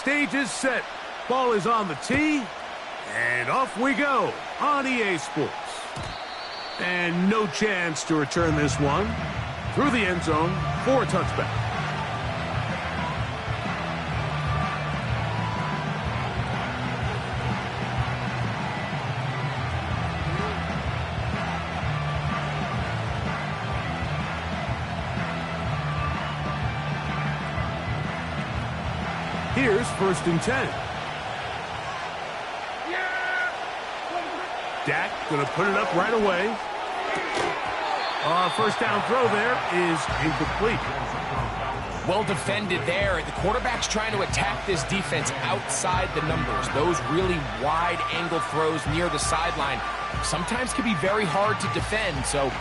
Stage is set. Ball is on the tee. And off we go on EA Sports. And no chance to return this one. Through the end zone for a touchback. Here's 1st and 10. Dak going to put it up right away. First down throw there is incomplete. Well defended there. The quarterback's trying to attack this defense outside the numbers. Those really wide angle throws near the sideline sometimes can be very hard to defend. So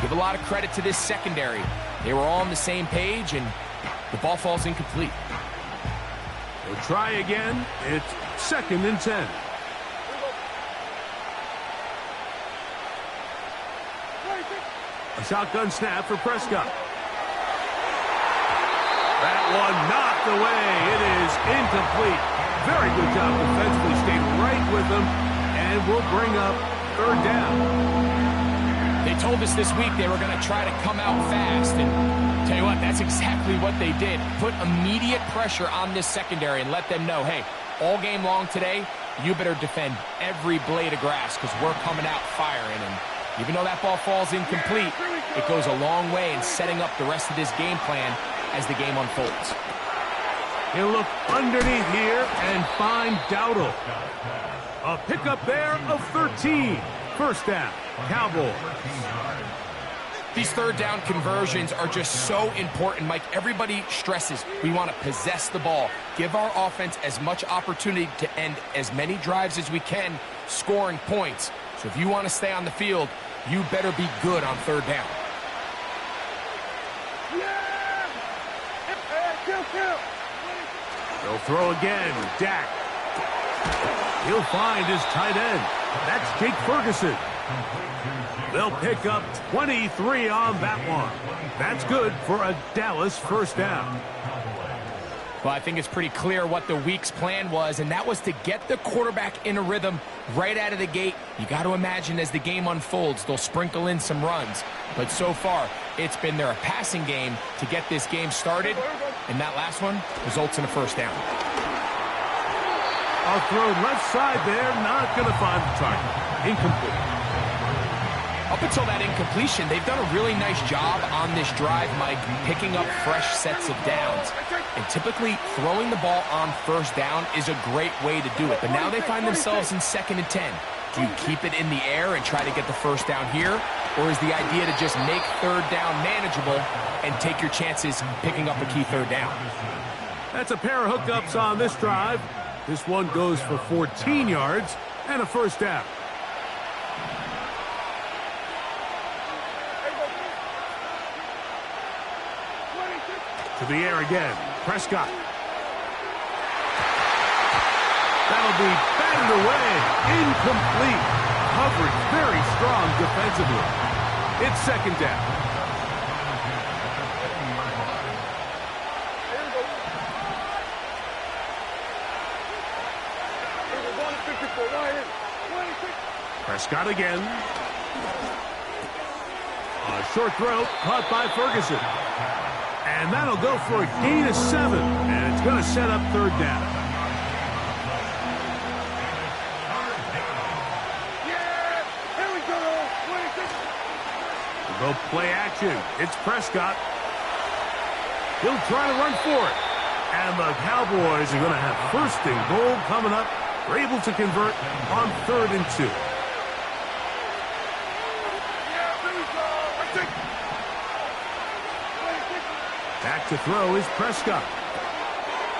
give a lot of credit to this secondary. They were all on the same page, and the ball falls incomplete. We'll try again. It's 2nd and 10. A shotgun snap for Prescott. That one knocked away. It is incomplete. Very good job defensively. Stayed right with them, and will bring up 3rd down. They told us this week they were going to try to come out fast, and tell you what, that's exactly what they did. Put immediate pressure on this secondary and let them know, hey, all game long today, you better defend every blade of grass because we're coming out firing. And even though that ball falls incomplete, it goes a long way in setting up the rest of this game plan as the game unfolds. He'll look underneath here and find Dowdle. A pickup there of 13. 1st down, Cowboys. These 3rd down conversions are just so important, Mike. Everybody stresses we want to possess the ball, give our offense as much opportunity to end as many drives as we can, scoring points. So if you want to stay on the field, you better be good on 3rd down. They'll throw again. Dak. He'll find his tight end. That's Jake Ferguson. They'll pick up 23 on that one. That's good for a Dallas 1st down. Well, I think it's pretty clear what the week's plan was, and that was to get the quarterback in a rhythm right out of the gate. You got to imagine as the game unfolds, they'll sprinkle in some runs. But so far, it's been their passing game to get this game started, and that last one results in a 1st down. I'll throw left side there, not going to find the target. Incomplete. Up until that incompletion, they've done a really nice job on this drive, Mike, picking up fresh sets of downs. And typically, throwing the ball on 1st down is a great way to do it. But now they find themselves in 2nd and 10. Do you keep it in the air and try to get the 1st down here? Or is the idea to just make 3rd down manageable and take your chances picking up a key 3rd down? That's a pair of hookups on this drive. This one goes for 14 yards and a 1st down. To the air again. Prescott. That'll be batted away. Incomplete. Coverage very strong defensively. It's 2nd down. Prescott again. A short throw caught by Ferguson. And that'll go for a gain of 7. And it's going to set up 3rd down. We'll go play action. It's Prescott. He'll try to run for it. And the Cowboys are going to have 1st and goal coming up. They're able to convert on 3rd and 2. Back to throw is Prescott.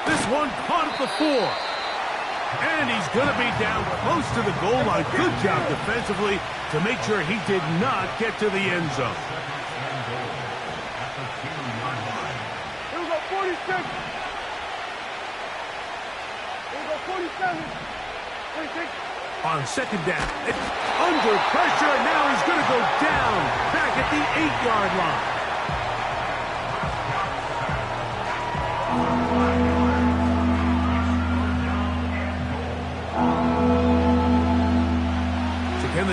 This one caught at the 4. And he's going to be down close to the goal line. Good job defensively to make sure he did not get to the end zone. Here we go, 46. Here we go, 47. 46. On 2nd down, it's under pressure, and now he's going to go down back at the 8-yard line.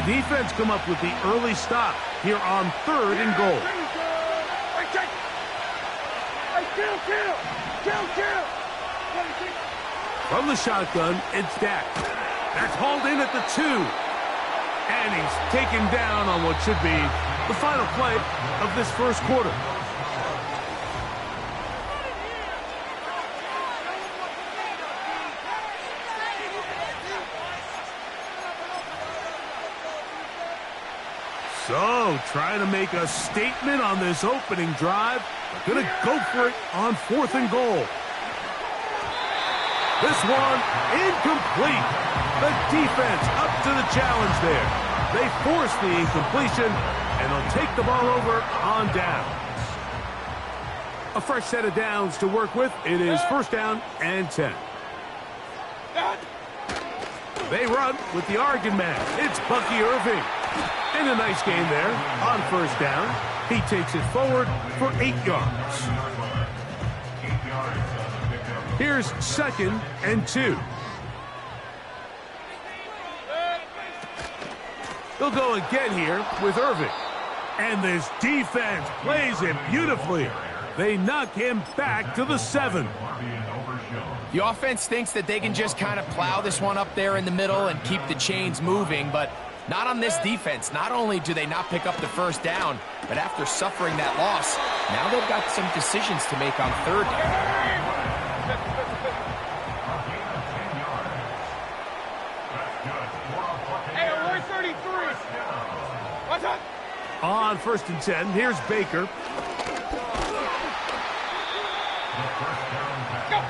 the defense come up with the early stop here on 3rd and goal. From the shotgun, it's Dak. That's hauled in at the 2. And he's taken down on what should be the final play of this first quarter. So, trying to make a statement on this opening drive. Gonna go for it on 4th and goal. This one, incomplete. The defense up to the challenge there. They force the incompletion, and they'll take the ball over on downs. A fresh set of downs to work with. It is 1st down and 10. They run with the Oregon man. It's Bucky Irving. And a nice game there on 1st down. He takes it forward for 8 yards. Here's 2nd and 2. They'll go again here with Irving. And this defense plays it beautifully. They knock him back to the 7. The offense thinks that they can just kind of plow this one up there in the middle and keep the chains moving, but not on this defense. Not only do they not pick up the 1st down, but after suffering that loss, now they've got some decisions to make on 3rd down. On 1st and 10, here's Baker.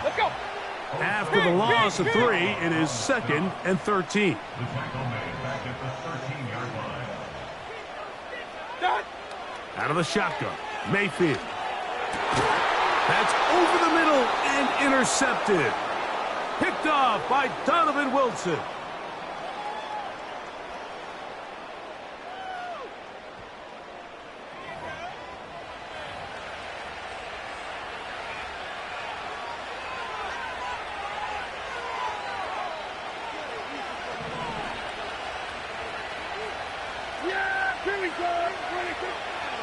Let's go. After the loss of 3, it is 2nd and 13. Out of the shotgun, Mayfield. That's over the middle and intercepted. Picked off by Donovan Wilson.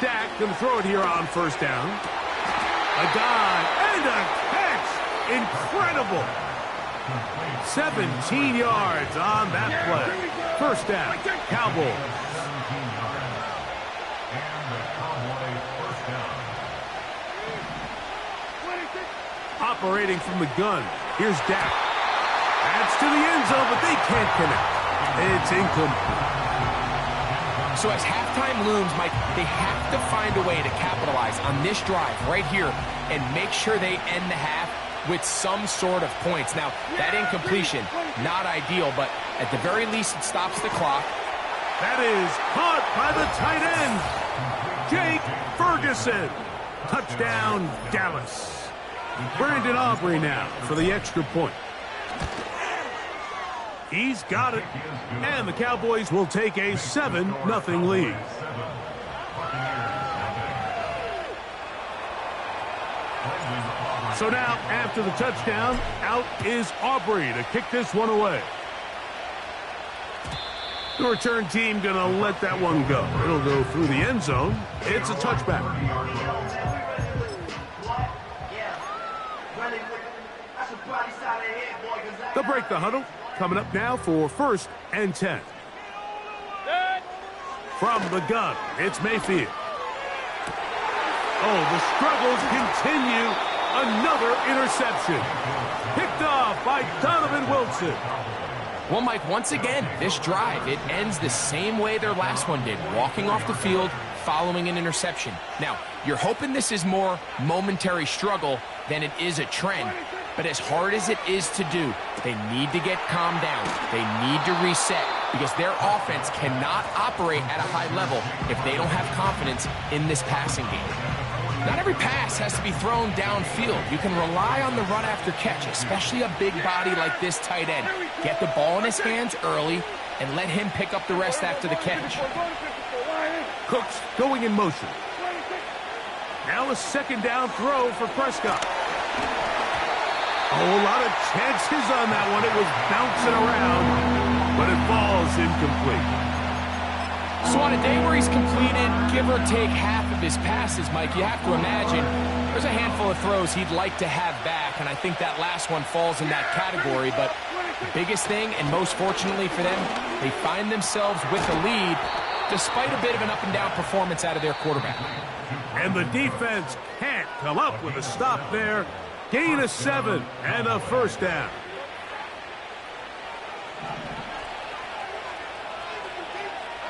Dak can throw it here on 1st down. A dive and a catch. Incredible. 17 yards on that play. 1st down, Cowboys. Operating from the gun. Here's Dak. That's to the end zone, but they can't connect. It's incomplete. So as halftime looms, Mike, they have to find a way to capitalize on this drive right here and make sure they end the half with some sort of points. Now, that incompletion, not ideal, but at the very least, it stops the clock. That is caught by the tight end, Jake Ferguson. Touchdown, Dallas. Brandon Aubrey now for the extra point. He's got it. And the Cowboys will take a 7-0 lead. So now, after the touchdown, out is Aubrey to kick this one away. The return team going to let that one go. It'll go through the end zone. It's a touchback. They'll break the huddle. Coming up now for 1st and 10. From the gun, it's Mayfield. Oh, the struggles continue. Another interception. Picked off by Donovan Wilson. Well, Mike, once again, this drive, it ends the same way their last one did, walking off the field following an interception. Now, you're hoping this is more momentary struggle than it is a trend. But as hard as it is to do, they need to get calmed down. They need to reset because their offense cannot operate at a high level if they don't have confidence in this passing game. Not every pass has to be thrown downfield. You can rely on the run after catch, especially a big body like this tight end. Get the ball in his hands early and let him pick up the rest after the catch. Cooks going in motion. Now a 2nd down throw for Prescott. Oh, a lot of chances on that one. It was bouncing around, but it falls incomplete. So on a day where he's completed, give or take half of his passes, Mike, you have to imagine there's a handful of throws he'd like to have back, and I think that last one falls in that category. But the biggest thing, and most fortunately for them, they find themselves with the lead despite a bit of an up-and-down performance out of their quarterback. And the defense can't come up with a stop there. Gain of 7 and a first down.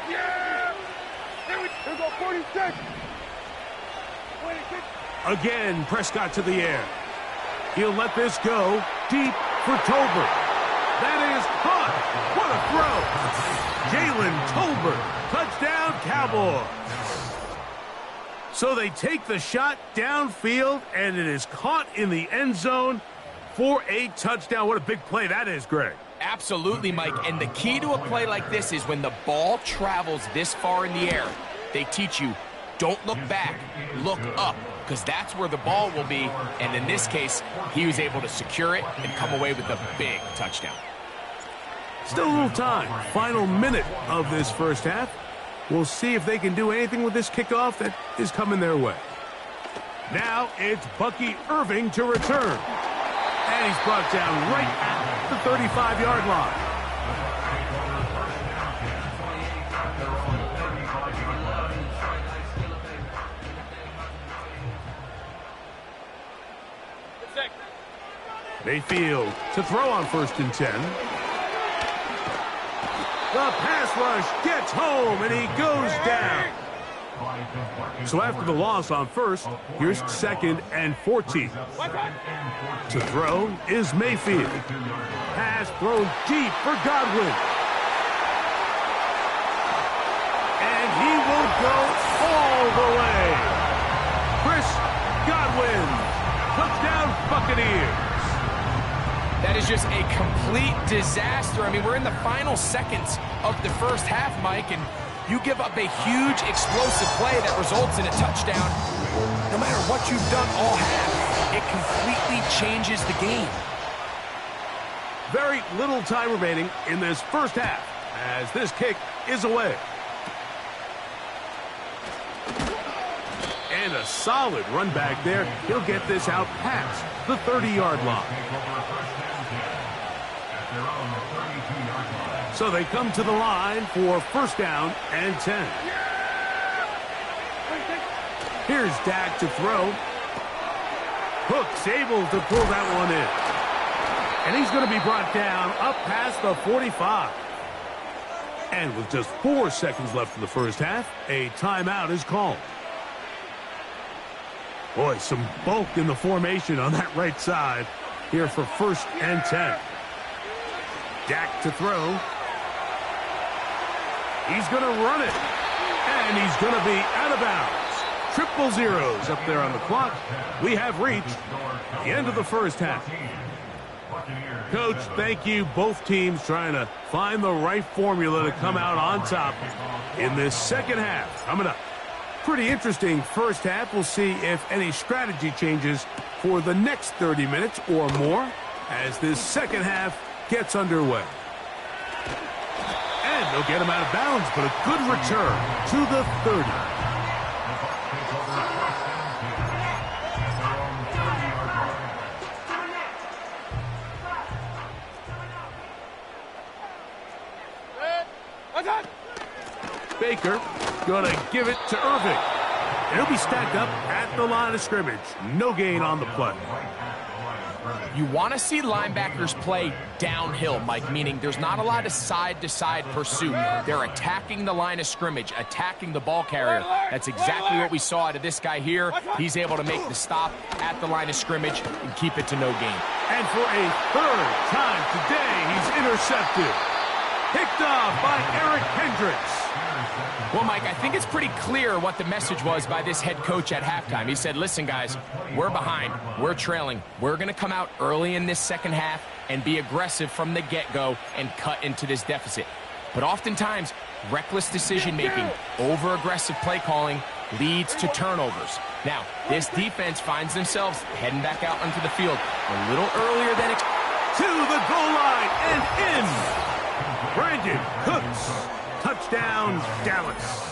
Here go 46. Again, Prescott to the air. He'll let this go deep for Tolbert. That is caught. What a throw. Jalen Tolbert. Touchdown, Cowboys. So they take the shot downfield, and it is caught in the end zone for a touchdown. What a big play that is, Greg. Absolutely, Mike. And the key to a play like this is when the ball travels this far in the air, they teach you, don't look back, look up, because that's where the ball will be. And in this case, he was able to secure it and come away with a big touchdown. Still a little time. Final minute of this first half. We'll see if they can do anything with this kickoff that is coming their way. Now it's Bucky Irving to return. And he's brought down right at the 35-yard line. Mayfield to throw on 1st and 10. The pass rush gets home, and he goes down. So after the loss on 1st, here's 2nd and 14. To throw is Mayfield. Pass thrown deep for Godwin. And he will go all the way. Chris Godwin. Touchdown, Buccaneers. That is just a complete disaster. I mean, we're in the final seconds of the first half, Mike, and you give up a huge explosive play that results in a touchdown. No matter what you've done all half, it completely changes the game. Very little time remaining in this first half as this kick is away. And a solid run back there. He'll get this out past the 30-yard line. So they come to the line for 1st down and 10. Here's Dak to throw. Cook's able to pull that one in. And he's going to be brought down up past the 45. And with just 4 seconds left in the first half, a timeout is called. Boy, some bulk in the formation on that right side here for 1st and 10. Dak to throw. He's going to run it. And he's going to be out of bounds. Triple zeros up there on the clock. We have reached the end of the first half. Coach, thank you. Both teams trying to find the right formula to come out on top in this second half. Coming up. Pretty interesting first half. We'll see if any strategy changes for the next 30 minutes or more as this second half gets underway. And they'll get him out of bounds, but a good return to the 30. Baker going to give it to Irving. And he'll be stacked up at the line of scrimmage. No gain on the play. You want to see linebackers play downhill, Mike, meaning there's not a lot of side-to-side pursuit. They're attacking the line of scrimmage, attacking the ball carrier. That's exactly what we saw out of this guy here. He's able to make the stop at the line of scrimmage and keep it to no gain. And for a 3rd time today, he's intercepted. Picked off by Eric Hendricks. Well, Mike, I think it's pretty clear what the message was by this head coach at halftime. He said, listen, guys, we're behind. We're trailing. We're going to come out early in this second half and be aggressive from the get-go and cut into this deficit. But oftentimes, reckless decision-making, over-aggressive play calling leads to turnovers. Now, this defense finds themselves heading back out onto the field a little earlier than expected. To the goal line and in. Brandon Cooks Touchdown, Dallas.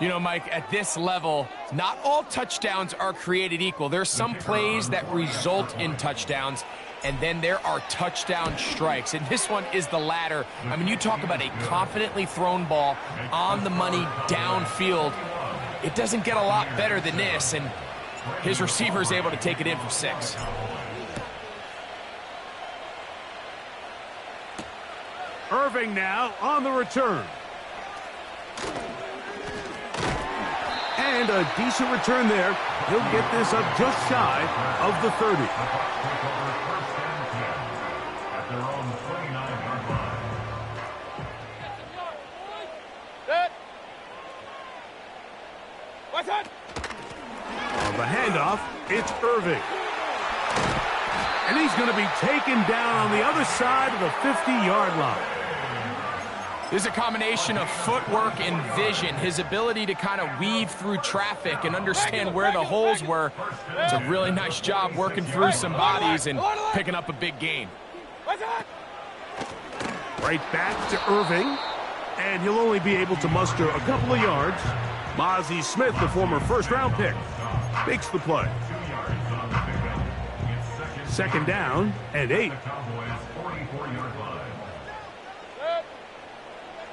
You know, Mike, at this level, not all touchdowns are created equal. There's some plays that result in touchdowns, and then there are touchdown strikes. And this one is the latter. I mean, you talk about a confidently thrown ball on the money downfield. It doesn't get a lot better than this, and his receiver is able to take it in for 6. Irving now on the return. And a decent return there. He'll get this up just shy of the 30. On the handoff, it's Irving. And he's going to be taken down on the other side of the 50-yard line. There's a combination of footwork and vision, his ability to kind of weave through traffic and understand where the holes were. It's a really nice job working through some bodies and picking up a big gain. Right back to Irving, and he'll only be able to muster a couple of yards. Mozzie Smith, the former first-round pick, makes the play. 2nd down and 8.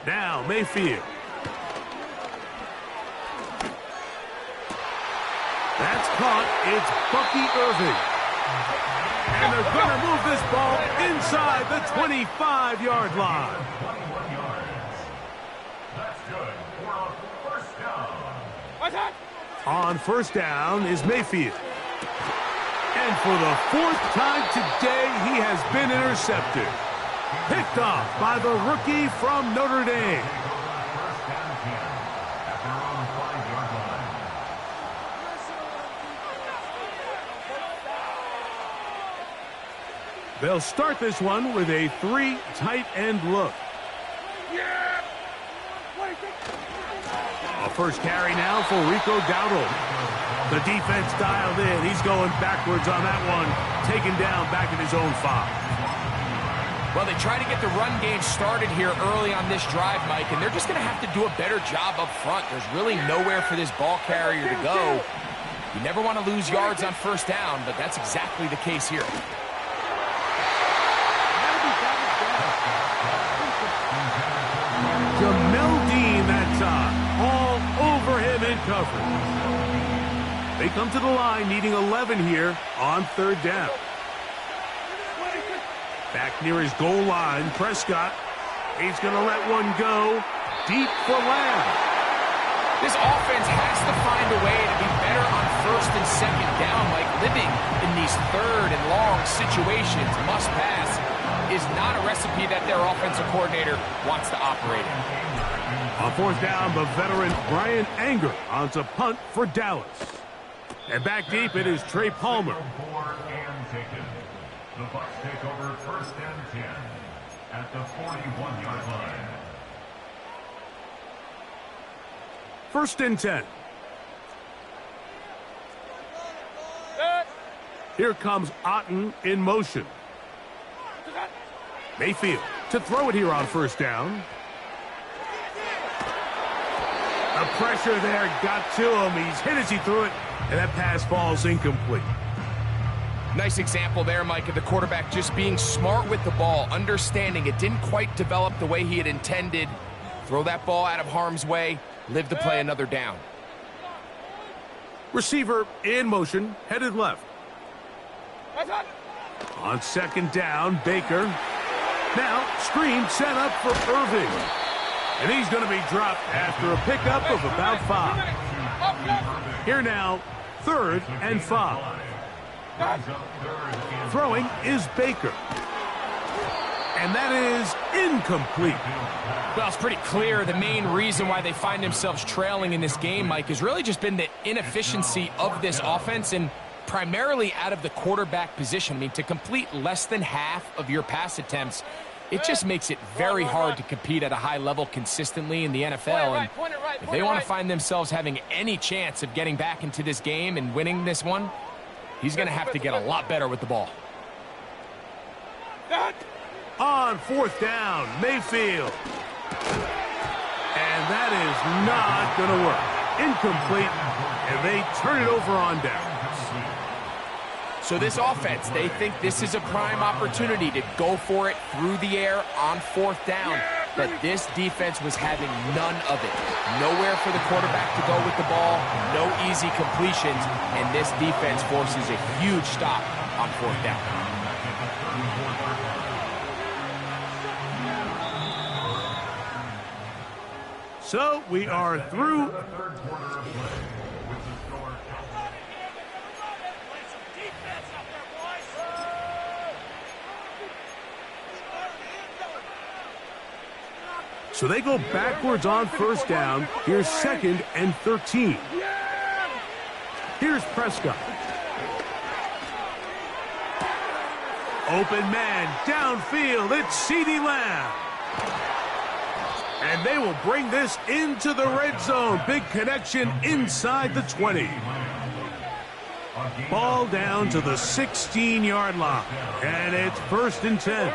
Now Mayfield. That's caught. It's Bucky Irving. And they're going to move this ball inside the 25-yard line. On 1st down is Mayfield. And for the 4th time today, he has been intercepted. Picked off by the rookie from Notre Dame. They'll start this one with a 3 tight end look. A first carry now for Rico Dowdle. The defense dialed in. He's going backwards on that one. Taken down back at his own 5. Well, they try to get the run game started here early on this drive, Mike, and they're just going to have to do a better job up front. There's really nowhere for this ball carrier to go. You never want to lose yards on 1st down, but that's exactly the case here. Jamel Dean that time. All over him in coverage. They come to the line needing 11 here on 3rd down. Back near his goal line, Prescott. He's going to let one go deep for Lamb. This offense has to find a way to be better on 1st and 2nd down, like living in these 3rd and long situations. Must pass is not a recipe that their offensive coordinator wants to operate in. On 4th down, the veteran Brian Anger on to punt for Dallas. And back deep, it is Trey Palmer. The Bucs take over 1st and 10 at the 41-yard line. 1st and 10. Here comes Otten in motion. Mayfield to throw it here on 1st down. The pressure there got to him. He's hit as he threw it, and that pass falls incomplete. Nice example there, Mike, of the quarterback just being smart with the ball, understanding it didn't quite develop the way he had intended. Throw that ball out of harm's way, live to play another down. Receiver in motion, headed left. On 2nd down, Baker. Now, screen set up for Irving. And he's going to be dropped after a pickup of about 5. Here now, 3rd and 5. Throwing is Baker. And that is incomplete. Well, it's pretty clear the main reason why they find themselves trailing in this game, Mike, has really just been the inefficiency of this offense and primarily out of the quarterback position. I mean, to complete less than half of your pass attempts, it just makes it very hard to compete at a high level consistently in the NFL. And if they want to find themselves having any chance of getting back into this game and winning this one, he's going to have to get a lot better with the ball. On 4th down, Mayfield. And that is not going to work. Incomplete, and they turn it over on down. So this offense, they think this is a prime opportunity to go for it through the air on 4th down, but this defense was having none of it. Nowhere for the quarterback to go with the ball, no easy completions, and this defense forces a huge stop on 4th down. So we are through. So they go backwards on 1st down. Here's 2nd and 13. Here's Prescott. Open man, downfield, it's CeeDee Lamb. And they will bring this into the red zone. Big connection inside the 20. Ball down to the 16-yard line. And it's 1st and 10.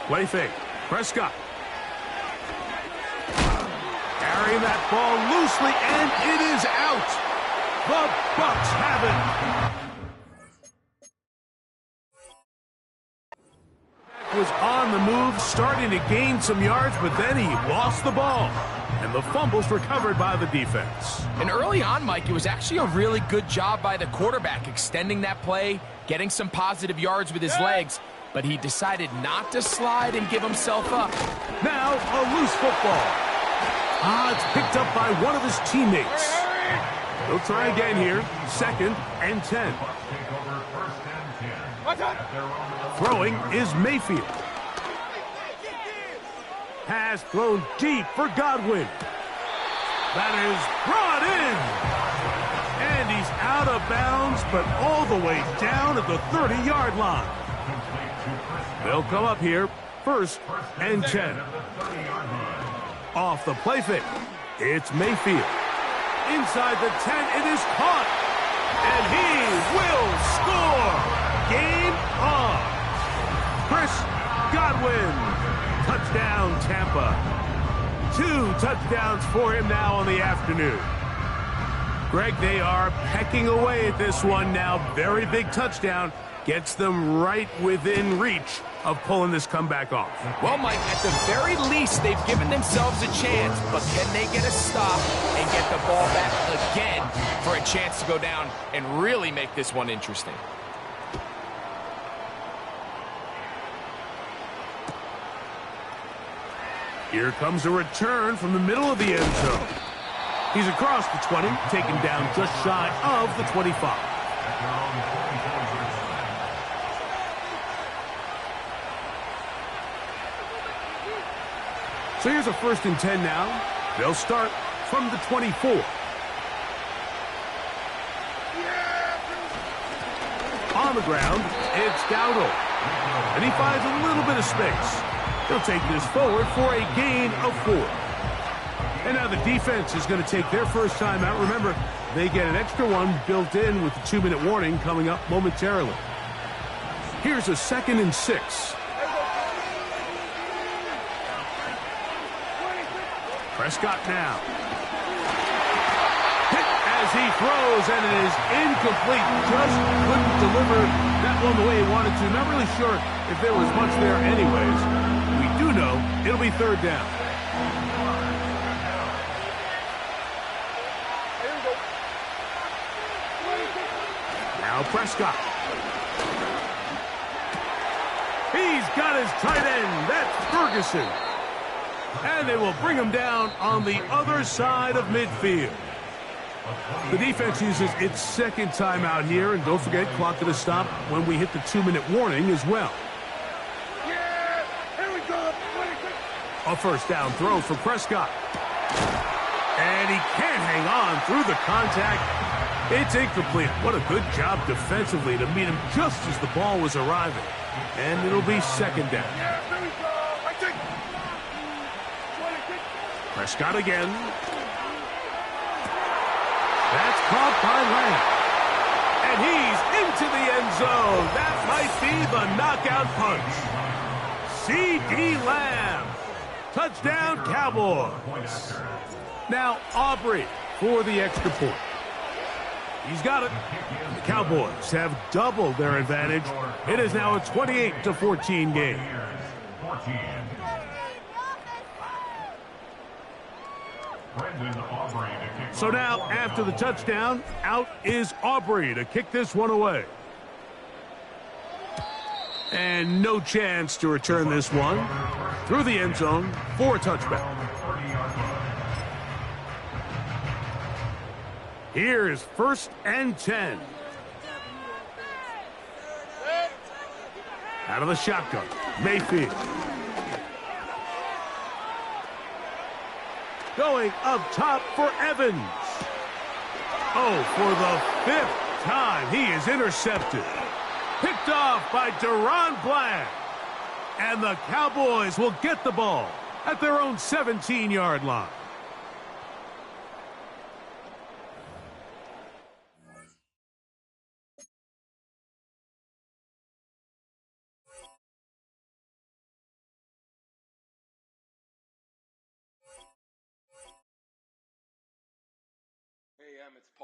Play fake. Prescott. Carrying that ball loosely, and it is out. The Bucs have it. Was on the move, starting to gain some yards, but then he lost the ball. And the fumble's recovered by the defense. And early on, Mike, it was actually a really good job by the quarterback extending that play, getting some positive yards with his legs, but he decided not to slide and give himself up. Now a loose football. It's picked up by one of his teammates. They'll try again here. 2nd and 10. Throwing is Mayfield. Pass thrown deep for Godwin. That is brought in. And he's out of bounds, but all the way down at the 30-yard line. They'll come up here, 1st and 10. Off the play fake, it's Mayfield. Inside the 10, it is caught. And he will score. Game on. Chris Godwin. Touchdown, Tampa. 2 touchdowns for him now on the afternoon. Greg, they are pecking away at this one now. Very big touchdown. Gets them right within reach of pulling this comeback off. Well, Mike, at the very least, they've given themselves a chance, but can they get a stop and get the ball back again for a chance to go down and really make this one interesting? Here comes a return from the middle of the end zone. He's across the 20, taken down just shy of the 25. So here's a 1st and 10 now. They'll start from the 24. On the ground, it's Dowdle. And he finds a little bit of space. He'll take this forward for a gain of 4. And now the defense is going to take their first time out. Remember, they get an extra one built in with the 2-minute warning coming up momentarily. Here's a 2nd and 6. Prescott now. Hit as he throws, and it is incomplete. Just couldn't deliver that one the way he wanted to. Not really sure if there was much there anyways. We do know it'll be 3rd down. Now Prescott. He's got his tight end. That's Ferguson. And they will bring him down on the other side of midfield. The defense uses its 2nd timeout here. And don't forget, clock going to stop when we hit the 2-minute warning as well. Yeah, here we go. A 1st down throw for Prescott. And he can't hang on through the contact. It's incomplete. What a good job defensively to meet him just as the ball was arriving. And it'll be 2nd down. Prescott again. That's caught by Lamb. And he's into the end zone. That might be the knockout punch. C.D. Lamb. Touchdown, Cowboys. Now Aubrey for the extra point. He's got it. The Cowboys have doubled their advantage. It is now a 28-14 game. So now, after the touchdown, out is Aubrey to kick this one away. And no chance to return this one through the end zone for a touchback. Here's 1st and 10. Out of the shotgun, Mayfield. Going up top for Evans. Oh, for the 5th time, he is intercepted. Picked off by Deron Bland. And the Cowboys will get the ball at their own 17-yard line. Hey, it's Paul.